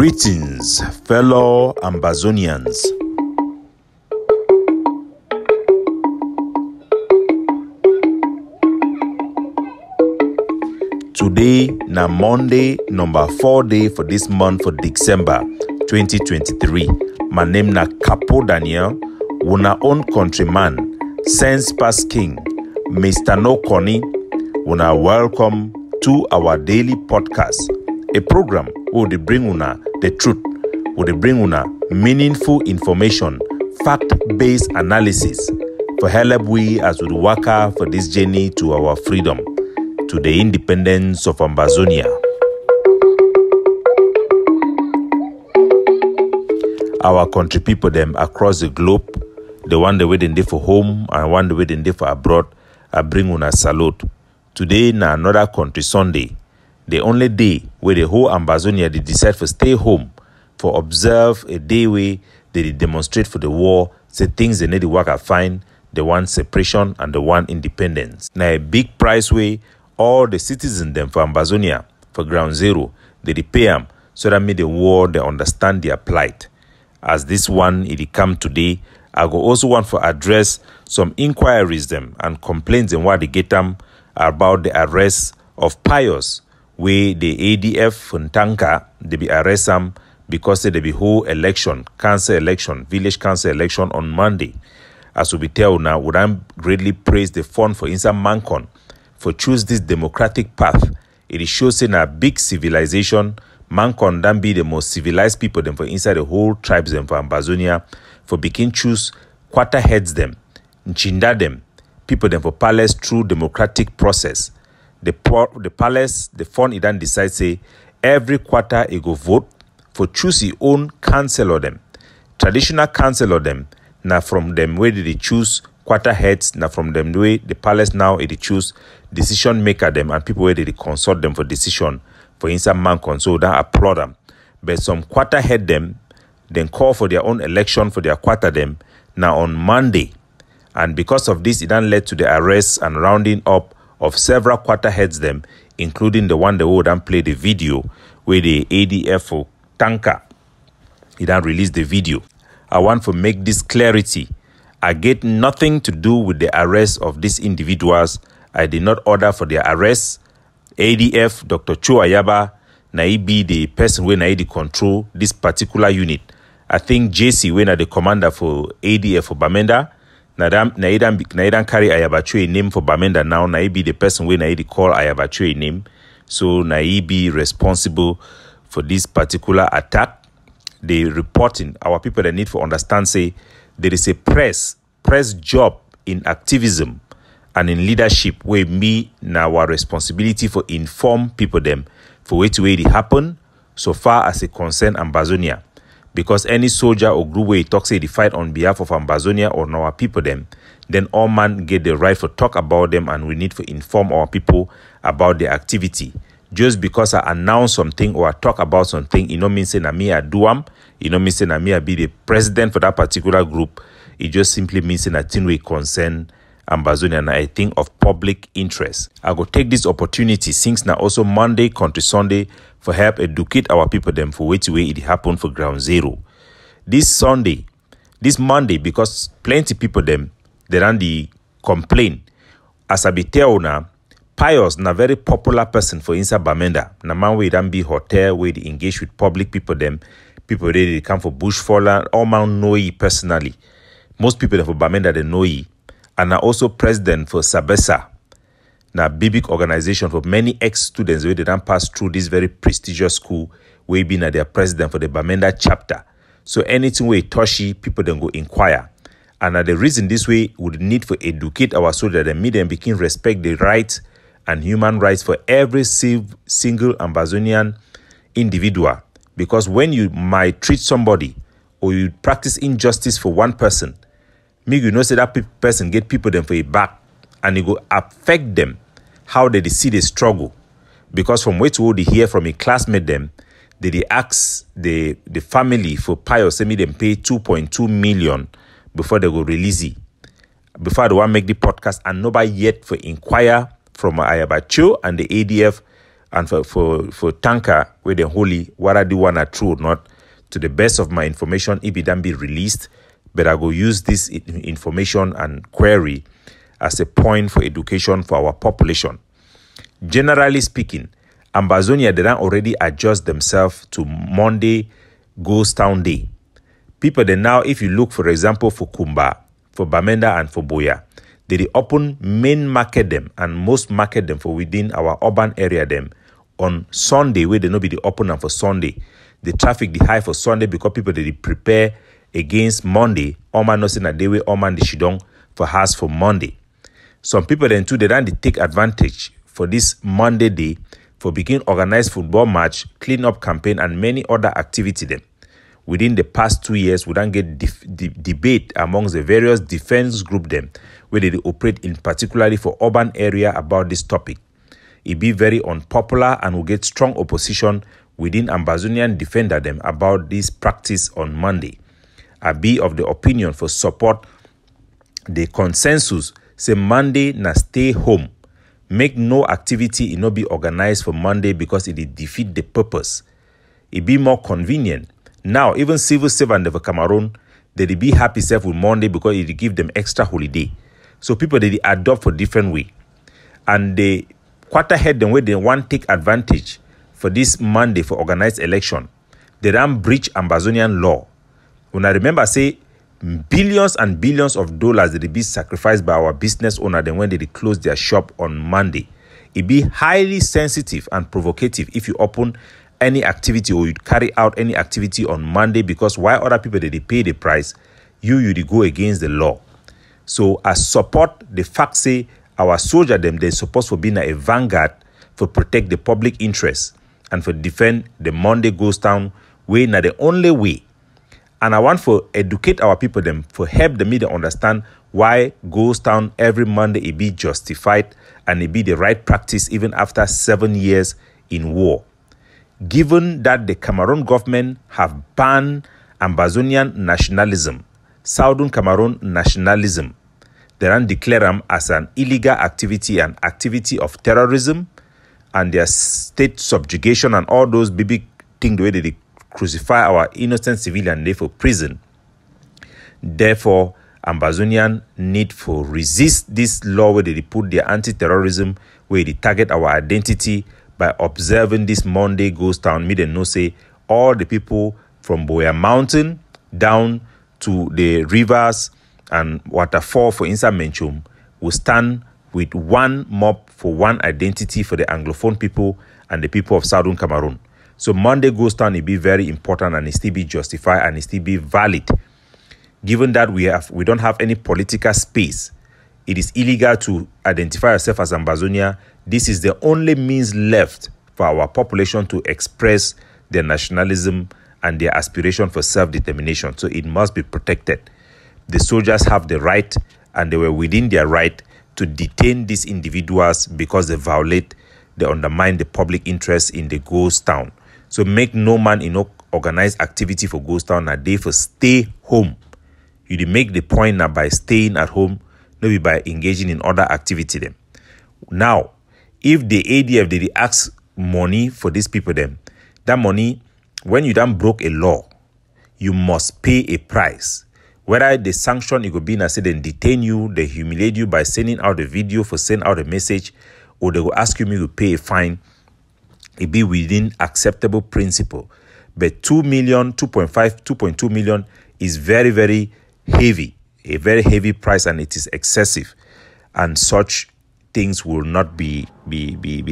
Greetings, fellow Ambazonians. Today na Monday, number 4 day for this month for December 2023. My name na Capo Daniel, una own countryman, sense past king, Mr. No Connie. Una welcome to our daily podcast, a program where they bring una the truth, where they bring una meaningful information, fact-based analysis for help we as we work for this journey to our freedom, to the independence of Ambazonia. Our country people them across the globe, the one the way they for home and one the way they for abroad, I bring una salute. Today na another country Sunday, the only day where the whole Ambazonia they decide to stay home for observe a day where they demonstrate for the war, say things they need to work out fine, the one separation and the one independence. Now a big price way all the citizens them for Ambazonia for ground zero, they pay them so that make the war they understand their plight. As this one it come today, I go also want to address some inquiries them and complaints and what they get them about the arrest of Pius, where the ADF from Tanka they be arrest them because they be whole election, council election, village council election on Monday. As we be tell now, would I greatly praise the fund for Insa Mancon for choose this democratic path. It shows in a big civilization. Mancon then be the most civilized people them for inside the whole tribes them for Ambazonia for begin choose quarter heads them, Nchinda them, people them for palace through democratic process. The palace, the fund it then decide say every quarter it go vote for choose his own councillor them. Traditional councillor them, now from them where they choose quarter heads, now from them way the palace now it choose decision maker them and people where they consult them for decision for inside Mancon, so that applaud them. But some quarter head them then call for their own election for their quarter them now on Monday. And because of this, it then led to the arrest and rounding up of several quarter heads them, including the one that would then play the video where the ADF for Tanka, it then released the video. I want to make this clarity. I get nothing to do with the arrest of these individuals. I did not order for their arrest. ADF, Dr. Cho Ayaba, be the person when I control this particular unit. I think JC when the commander for ADF for Bamenda. Naidan carry Ayabacho name for Bamenda now. Be the person when I call Ayabacho name. So be responsible for this particular attack. They reporting our people that need to understand say there is a press job in activism and in leadership where me now our responsibility for inform people them for which way it happen so far as it concern Ambazonia. Because any soldier or group where he talks say they fight on behalf of Ambazonia or our people them, then all man get the right to talk about them and we need to inform our people about their activity. Just because I announce something or I talk about something, it don't mean say na me I do am, it don't mean say na me I be the president for that particular group. It just simply means say na thing we concern Ambazonia and I think of public interest. I go take this opportunity since now also Monday, Country Sunday, for help educate our people them for which way it happened for ground zero. This Monday, because plenty people them, they ran the complain. As I be tell now, Pius na very popular person for Insa Bamenda. Na man we dan be hotel where they engage with public people them. People they come for bush faller, all man know he personally. Most people for Bamenda they know he. And now also president for Sabesa, na big organization for many ex-students where they don't pass through this very prestigious school where been at their president for the Bamenda chapter. So anything where touchy, people then go inquire. And the reason this way would need for educate our soldiers and make them begin respect the rights and human rights for every single Ambazonian individual. Because when you might treat somebody or you practice injustice for one person, make you know say that person get people them for a back and it go affect them how they see the struggle. Because from what they hear from a classmate them, they ask the family for Pius, say me them pay 2.2 million before they go release it. Before they want make the podcast and nobody yet for inquire from Ayabacho and the ADF and for tanker where the holy what I do want to true or not. To the best of my information, if it then be released, but I go use this information and query as a point for education for our population. Generally speaking, Ambazonia, they don't already adjust themselves to Monday Ghost Town Day. People, they now, if you look, for example, for Kumba, for Bamenda, and for Boya, they open main market them and most market them for within our urban area them on Sunday, where they no be the open and for Sunday. The traffic the high for Sunday because people they prepare against Monday. Oman no say na day way Oman the shidong for house for Monday. Some people then too they don't take advantage for this Monday day for begin organized football match, clean up campaign, and many other activity them. Within the past 2 years, we don't get debate amongst the various defense group them where they operate in particularly for urban area about this topic. It be very unpopular and will get strong opposition within Ambazonian defender them about this practice on Monday. I be of the opinion for support the consensus say Monday na stay home. Make no activity it not be organized for Monday because it defeat the purpose. It be more convenient. Now, even civil servants of Cameroon, they be happy self with Monday because it give them extra holiday. So people they adopt for different way. And they quarter head them where they want take advantage for this Monday for organized election. They don't breach Ambazonian law. When I remember say billions and billions of dollars that they be sacrificed by our business owner then when they close their shop on Monday. It be highly sensitive and provocative if you open any activity or you carry out any activity on Monday because while other people they pay the price, you go against the law. So as support the fact say our soldier them they supposed to be in a vanguard for protect the public interest and for defend the Monday Ghost Town way na the only way. And I want for educate our people them for help them to understand why Ghost Town every Monday it be justified and it be the right practice even after 7 years in war. Given that the Cameroon government have banned Ambazonian nationalism, Southern Cameroon nationalism, they don't declare them as an illegal activity and activity of terrorism and their state subjugation and all those big things the way they crucify our innocent civilian they for prison. Therefore, Ambazonian need for resist this law where they put their anti-terrorism, where they target our identity by observing this Monday Ghost Town. Me they know say all the people from Boya Mountain down to the rivers and waterfall for inside Menchum will stand with one mob for one identity for the Anglophone people and the people of Southern Cameroon. So Monday Ghost Town, it be very important and it still be justified and it still be valid. Given that we don't have any political space, it is illegal to identify yourself as Ambazonia. This is the only means left for our population to express their nationalism and their aspiration for self-determination. So it must be protected. The soldiers have the right and they were within their right to detain these individuals because they undermine the public interest in the Ghost Town. So make no man organized activity for Ghost Town a day for stay home. You make the point now by staying at home, maybe by engaging in other activity them. Now, if the ADF did ask money for these people them, that money, when you done broke a law, you must pay a price. Whether the sanction it could be na say they detain you, they humiliate you by sending out a video for send out a message, or they will ask you to pay a fine. It be within acceptable principle. But 2 million, 2.5, 2.2 million is very, very heavy, a very heavy price, and it is excessive. And such things will not be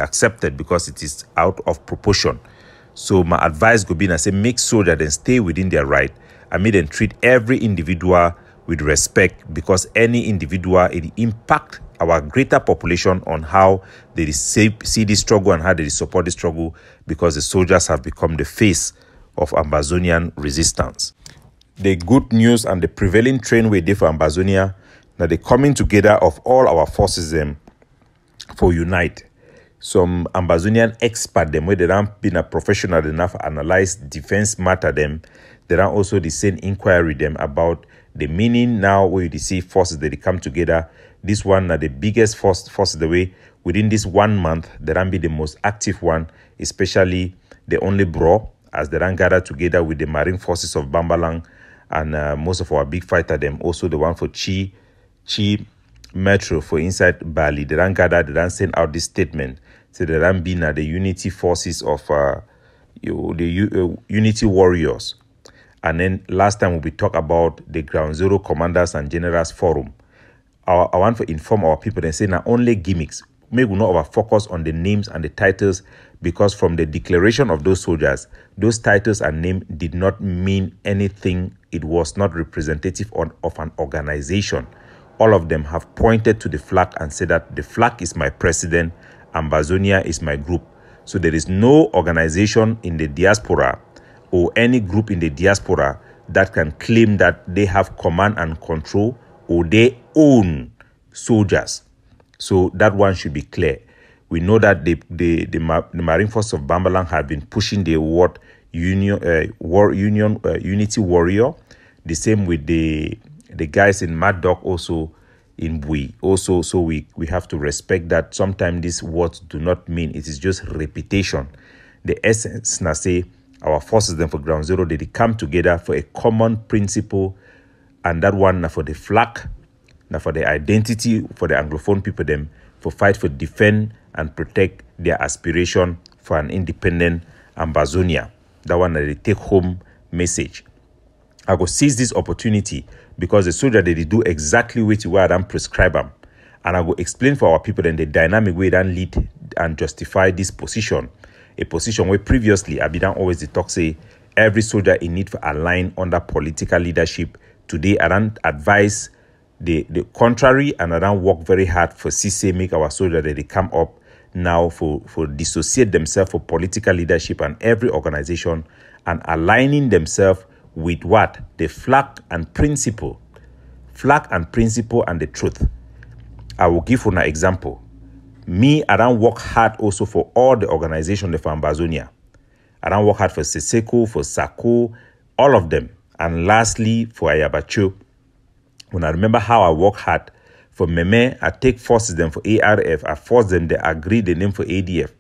accepted because it is out of proportion. So my advice would be to say make sure that they stay within their right. I mean, then treat every individual with respect because any individual it impact our greater population on how they see this struggle and how they support the struggle because the soldiers have become the face of Ambazonian resistance. The good news and the prevailing trend we did for Ambazonia, now the coming together of all our forces them for unite. Some Ambazonian expert them where they don't been a professional enough to analyze defense matter them. They don't also the same inquiry them about the meaning now where you see forces that they come together. This one are the biggest force the way Within this 1 month, the ran be the most active one, especially the only bro, as the ran gathered together with the Marine Forces of Bambalang and most of our big fighter them. Also the one for Chi Metro for inside Bali. The ran gathered, the ran sent out this statement. So the ran be now the unity forces of unity warriors. And then last time we talk about the Ground Zero Commanders and Generals Forum. I want to inform our people and say now only gimmicks. Maybe we not over focus on the names and the titles, because from the declaration of those soldiers, those titles and name did not mean anything. It was not representative of an organization. All of them have pointed to the flag and said that the flag is my president, Ambazonia is my group. So there is no organization in the diaspora or any group in the diaspora that can claim that they have command and control or they own soldiers. So that one should be clear. We know that the Marine Force of Bambalang have been pushing the word unity warrior. The same with the guys in Mad Dog, also in Bui. Also, so we have to respect that sometimes these words do not mean, it is just repetition. The essence na say our forces then for Ground Zero, they come together for a common principle, and that one na for the flag, now for the identity for the Anglophone people them, for fight for defend and protect their aspiration for an independent Ambazonia. That one that they take home message. I go seize this opportunity because the soldier they do exactly what you are and prescribe them. And I go explain for our people in the dynamic way that lead and justify this position. A position where previously I be done always the talk say every soldier in need for align under political leadership. Today I don't advise the contrary, and I don't work very hard for CC make our soldiers that they come up now for dissociate themselves for political leadership and every organization and aligning themselves with what? The flag and principle. Flag and principle and the truth. I will give you an example. Me, I don't work hard also for all the organizations for Ambazonia. I don't work hard for Seseko, for Sako, all of them. And lastly, for Ayabacho. When I remember how I work hard for Meme, I take forces them for ARF, I force them, they agree the name for ADF.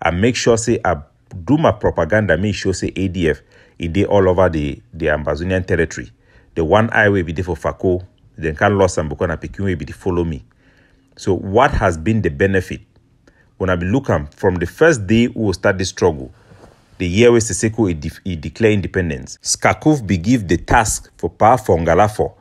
I make sure say I do my propaganda, make sure say ADF, it dey all over the Ambazonian territory. The one I will be there for Fako, then can lost and because I pick will be the follow me. So what has been the benefit? When I be looking from the first day we will start the struggle, the year where Seseko declare independence, Skakuf be give the task for Power for Ngalafo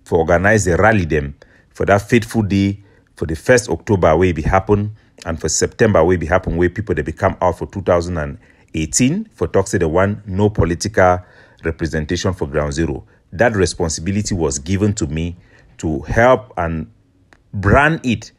for organize a rally them for that fateful day for the 1st October where it be happen and for September where it be happen where people they become out for 2018 for talk say the one no political representation for Ground Zero. That responsibility was given to me to help and brand it.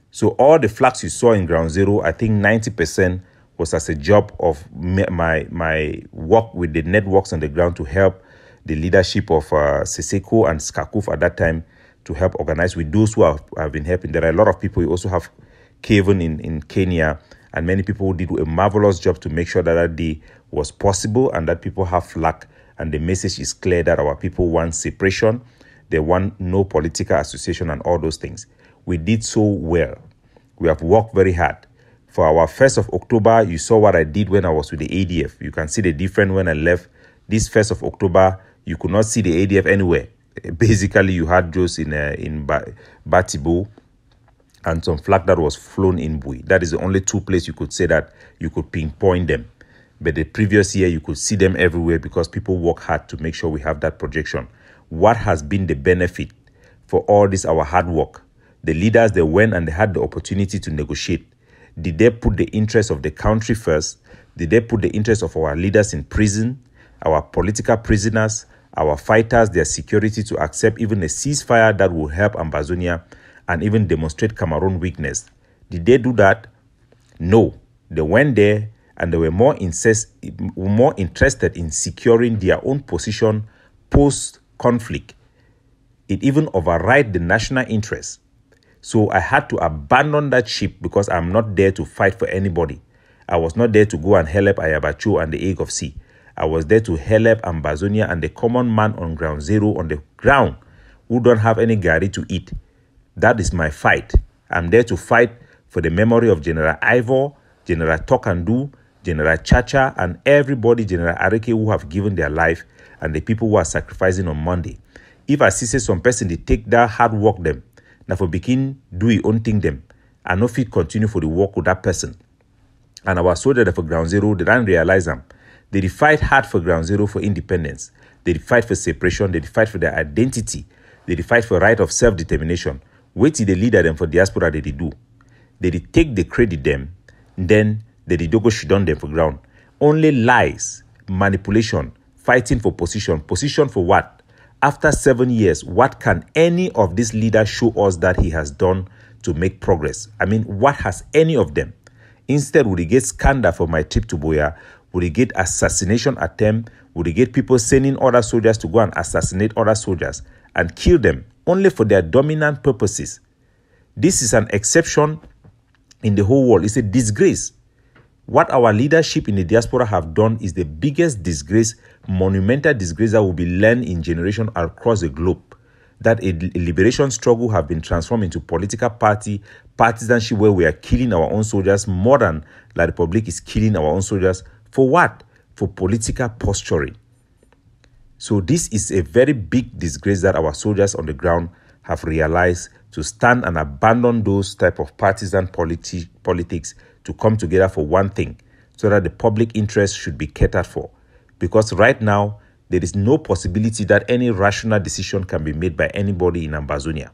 So all the flags you saw in Ground Zero, I think 90% was as a job of my work with the networks on the ground to help the leadership of Seseko and Skakuf at that time to help organize with those who have been helping. There are a lot of people. You also have Kevin in Kenya and many people who did a marvelous job to make sure that that day was possible and that people have flag and the message is clear that our people want separation. They want no political association and all those things. We did so well. We have worked very hard. For our 1st of October, you saw what I did when I was with the ADF. You can see the difference when I left. This 1st of October, you could not see the ADF anywhere. Basically, you had those in Batibo and some flag that was flown in Bui. That is the only two places you could say that you could pinpoint them. But the previous year, you could see them everywhere because people work hard to make sure we have that projection. What has been the benefit for all this, our hard work? The leaders, they went and they had the opportunity to negotiate. Did they put the interests of the country first? Did they put the interests of our leaders in prison, our political prisoners, our fighters, their security to accept even a ceasefire that will help Ambazonia and even demonstrate Cameroon weakness? Did they do that? No. They went there and they were more interested in securing their own position post-conflict. It even override the national interest. So I had to abandon that ship because I'm not there to fight for anybody. I was not there to go and help Ayabacho and the Egg of Sea. I was there to help Ambazonia and the common man on Ground Zero on the ground who don't have any gari to eat. That is my fight. I'm there to fight for the memory of General Ivor, General Tokandu, General Chacha, and everybody, General Areke, who have given their life, and the people who are sacrificing on Monday. If I see say some person, they take that hard work them, now for begin do it own thing them, and no fit continue for the work with that person. And our soldiers for Ground Zero, they don't realize them. They fight hard for Ground Zero for independence. They fight for separation. They fight for their identity. They fight for right of self-determination. Wait till the leader them for diaspora they do. They take the credit them, then they do go shit on them for ground. Only lies, manipulation, fighting for position. Position for what? After 7 years, what can any of these leaders show us that he has done to make progress? I mean, what has any of them? Instead, would he get scandal for my trip to Boya? Would he get assassination attempt? Would he get people sending other soldiers to go and assassinate other soldiers and kill them only for their dominant purposes? This is an exception in the whole world. It's a disgrace. What our leadership in the diaspora have done is the biggest disgrace, monumental disgrace that will be learned in generation across the globe. That a liberation struggle have been transformed into political party, partisanship, where we are killing our own soldiers more than La Republic is killing our own soldiers. For what? For political posturing. So this is a very big disgrace that our soldiers on the ground have realized, to stand and abandon those type of partisan politics to come together for one thing, so that the public interest should be catered for. Because right now, there is no possibility that any rational decision can be made by anybody in Ambazonia.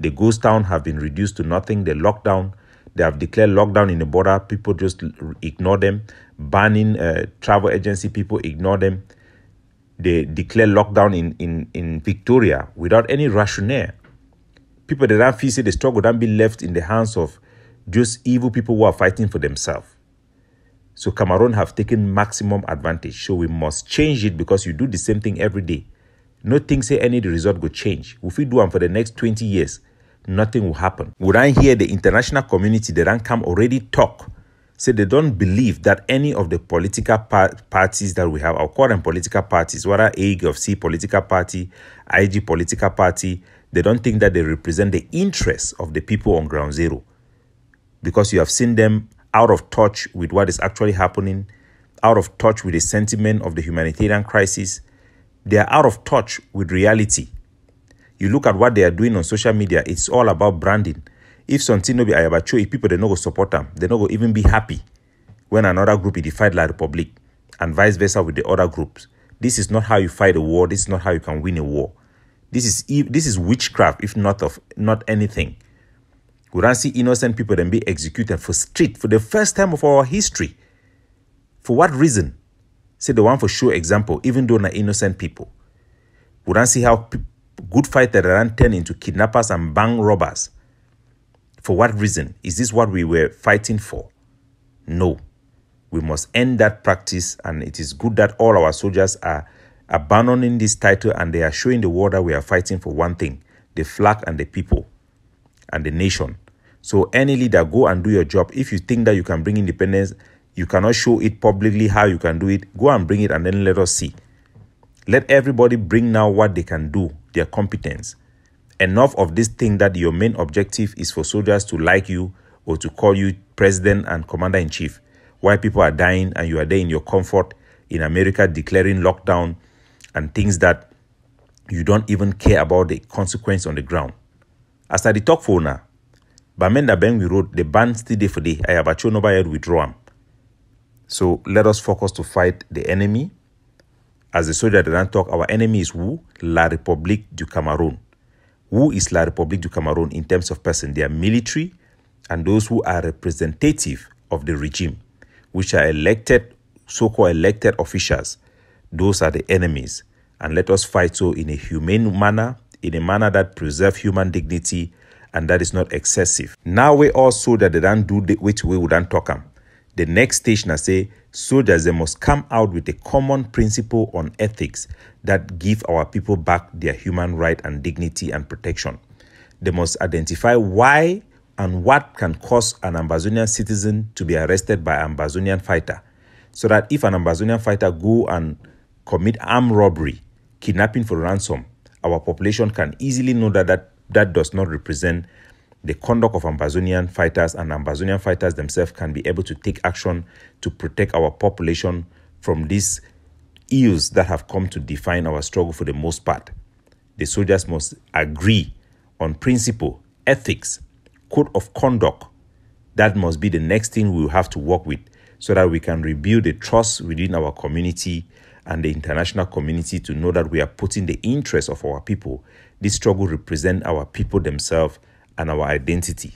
The ghost town have been reduced to nothing. The lockdown, they have declared lockdown in the border. People just ignore them. Banning travel agency, people ignore them. They declare lockdown in Victoria without any rationale. People that don't feel say the struggle don't be left in the hands of just evil people who are fighting for themselves. So Cameroon have taken maximum advantage. So we must change it, because you do the same thing every day. No thing say any the result will change. If we do them for the next 20 years, nothing will happen. Would I hear the international community, they don't come already talk, say they don't believe that any of the political parties that we have, our current political parties, whether AIG of C political party, IG political party, they don't think that they represent the interests of the people on Ground Zero. Because you have seen them out of touch with what is actually happening, out of touch with the sentiment of the humanitarian crisis. They are out of touch with reality. You look at what they are doing on social media, it's all about branding. If something no be Ayabacho, if people they no go support them, they no go even be happy when another group is fight La Republic, and vice versa with the other groups. This is not how you fight a war. This is not how you can win a war. This is witchcraft, if not anything. We don't see innocent people then be executed for street for the first time of our history. For what reason? Say the one for sure example, even though not innocent people. We don't see how good fighters then turn into kidnappers and bank robbers. For what reason? Is this what we were fighting for? No. We must end that practice, and it is good that all our soldiers are abandoning this title, and they are showing the world that we are fighting for one thing, the flag and the people and the nation. So any leader, go and do your job. If you think that you can bring independence, you cannot show it publicly how you can do it, go and bring it, and then let us see. Let everybody bring now what they can do, their competence. Enough of this thing that your main objective is for soldiers to like you or to call you president and commander-in-chief, while people are dying and you are there in your comfort in America declaring lockdown and things that you don't even care about the consequence on the ground. As I talk for now, Bamenda Ben we wrote the ban still day for day. I have a show nobody withdraw him. So let us focus to fight the enemy. As the soldier didn't talk, our enemy is who? La République du Cameroon. Who is La République du Cameroon in terms of person? They are military and those who are representative of the regime, which are elected, so-called elected officials. Those are the enemies. And let us fight so in a humane manner, in a manner that preserves human dignity and that is not excessive. Now we all soldiers they don't do the which way we don't talk them. The next stage now say soldiers they must come out with a common principle on ethics that give our people back their human right and dignity and protection. They must identify why and what can cause an Ambazonian citizen to be arrested by an Ambazonian fighter, so that if an Ambazonian fighter go and commit armed robbery, kidnapping for ransom, our population can easily know that that does not represent the conduct of Ambazonian fighters and Ambazonian fighters themselves can be able to take action to protect our population from these ills that have come to define our struggle for the most part. The soldiers must agree on principle, ethics, code of conduct. That must be the next thing we will have to work with so that we can rebuild the trust within our community and the international community to know that we are putting the interests of our people. This struggle represents our people themselves and our identity.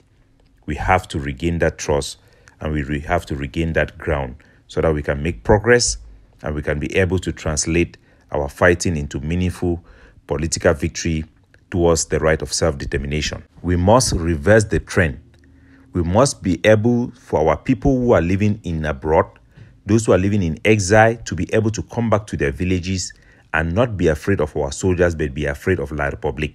We have to regain that trust and we have to regain that ground so that we can make progress and we can be able to translate our fighting into meaningful political victory towards the right of self-determination. We must reverse the trend. We must be able, for our people who are living in abroad, those who are living in exile, to be able to come back to their villages and not be afraid of our soldiers, but be afraid of La Republic.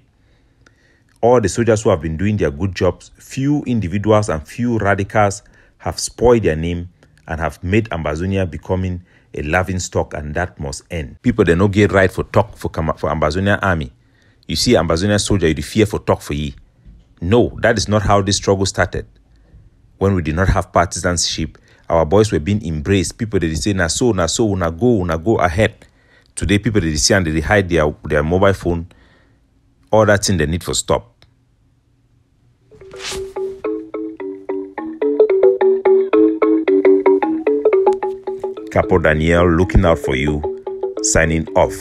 All the soldiers who have been doing their good jobs, few individuals and few radicals have spoiled their name and have made Ambazonia becoming a laughing stock, and that must end. People, they no get right for talk for Ambazonia army. You see Ambazonia soldier, you fear for talk for ye. No, that is not how this struggle started. When we did not have partisanship, our boys were being embraced. People, they say, na so, una go ahead. Today, people, they see and they hide their mobile phone. All that thing they need for stop. Capo Daniel looking out for you, signing off.